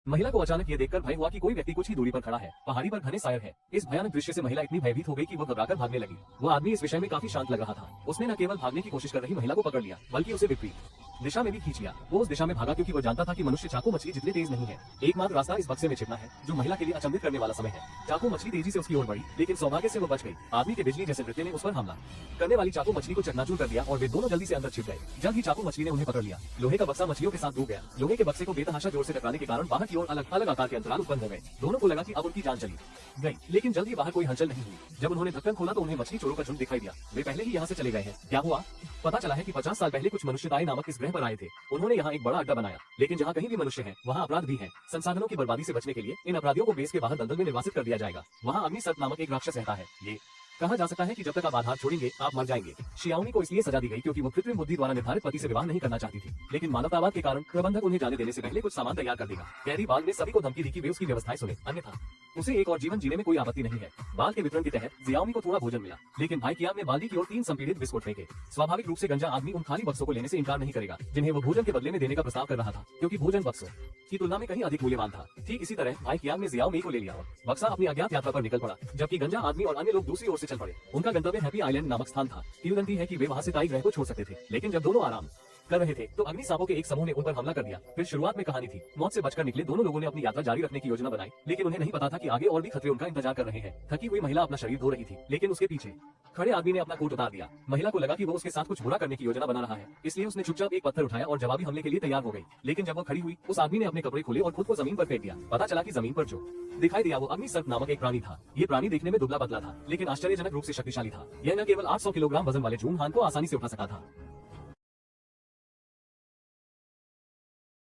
महिला को अचानक ये देखकर भय हुआ कि कोई व्यक्ति कुछ ही दूरी पर खड़ा है। पहाड़ी पर घने सायर है। इस भयानक दृश्य से महिला इतनी भयभीत हो गई कि वो घबराकर भागने लगी। वो आदमी इस विषय में काफी शांत लग रहा था। उसने न केवल भागने की कोशिश कर रही महिला को पकड़ लिया, बल्कि उसे विपरीत दिशा में भी खींच लिया। वो उस दिशा में भागा क्योंकि वो जानता था कि मनुष्य चाकू मछली जितने तेज नहीं है। एकमात्र रास्ता इस बक्से में छिपना है, जो महिला के लिए अचंभित करने वाला समय है। चाकू मछली तेजी से उसकी ओर बढ़ी, लेकिन सौभाग्य से वो बच गई। आदमी के बिजली जैसे नृत्य ने उस पर हमला करने वाली चाकू मछली को चकनाचूर कर दिया और वे दोनों जल्दी से अंदर छिप गए। जल्द ही चाकू मछली ने उन्हें पकड़ लिया। लोहे का बक्सा मछलियों के साथ डूब गया। लोहे के बक्से को बेतहाशा जोर से टकराने के कारण बाहर की ओर अलग अलग आकार के अंतराल उत्पन्न हो गए। दोनों को लगा कि अब उनकी जान चली गई, लेकिन जल्द ही बाहर कोई हलचल नहीं हुई। जब उन्होंने ढक्कन खोला तो उन्हें मछली चोरों का झुंड दिखाई दिया। वे पहले ही यहाँ से चले गए हैं। क्या हुआ? पता चला है कि 50 साल पहले कुछ मनुष्य ताई नामक इस ग्रह पर आए थे। उन्होंने यहाँ एक बड़ा अड्डा बनाया, लेकिन जहाँ कहीं भी मनुष्य है वहाँ अपराध भी है। संसाधनों की बर्बादी से बचने के लिए इन अपराधियों को बेस के बाहर दलदल में निर्वासित कर दिया जाएगा। वहाँ अग्नि सर्प नामक एक राक्षस रहता है। ये कहा जा सकता है कि जब तक आप आधार छोड़ेंगे आप मर जाएंगे। शियाओमी को इसलिए सजा दी गई क्योंकि वो कृत्रिम बुद्धि द्वारा निर्धारित पति से विवाह नहीं करना चाहती थी, लेकिन मानवतावाद के कारण प्रबंधक उन्हें जाने देने से पहले कुछ सामान तैयार कर देगा। कैरी बाल ने सभी को धमकी दी कि वे उसकी व्यवस्थाएं सुने, अन्यथा उसे एक और जीवन जीने में कोई आपत्ति नहीं है। बाल के वितरण के तहत जियाओमी को थोड़ा भोजन मिला, लेकिन भाई कियाम ने बाल्दी की ओर 3 संपीड़ित बिस्कुट फेंके। स्वाभाविक रूप से गंजा आदमी उन खाली बक्सों को लेने से इनकार नहीं करेगा, जिन्हें वो भोजन के बदले में देने का प्रस्ताव कर रहा था, क्योंकि भोजन बक्सों की तुलना में कहीं अधिक मूल्यवान था। ठीक इसी तरह भाई कियाम ने जियाओमी को ले लिया और बक्सा अपनी अज्ञात यात्रा पर निकल पड़ा, जबकि गंजा आदमी और अन्य लोग दूसरी ओर से चल पड़े। उनका गंतव्य हैप्पी आइलैंड नामक स्थान था। किंवदंती है कि वे वहां से ताई ग्रह को छोड़ सकते थे, लेकिन जब दोनों आराम कर रहे थे तो अग्नि सांपों के एक समूह ने उन पर हमला कर दिया। फिर शुरुआत में कहानी थी, मौत से बचकर निकले दोनों लोगों ने अपनी यात्रा जारी रखने की योजना बनाई, लेकिन उन्हें नहीं पता था कि आगे और भी खतरे उनका इंतजार कर रहे हैं। थकी हुई महिला अपना शरीर धो रही थी, लेकिन उसके पीछे खड़े आदमी ने अपना कोट उतार दिया। महिला को लगा कि वो उसके साथ कुछ बुरा करने की योजना बना रहा है, इसलिए उसने चुपचाप एक पत्थर उठाया और जवाबी हमले के लिए तैयार हो गई। लेकिन जब वो खड़ी हुई, उस आदमी ने अपने कपड़े खोले और खुद को जमीन पर फेंक दिया। पता चला कि जमीन पर जो दिखाई दिया वो अग्नि सर्प नामक एक प्राणी था। ये प्राणी देखने में दुबला पतला था, लेकिन आश्चर्यजनक रूप से शक्तिशाली था। यह न केवल 800 किलोग्राम वजन वाले जून हान को आसानी से उठा सका था,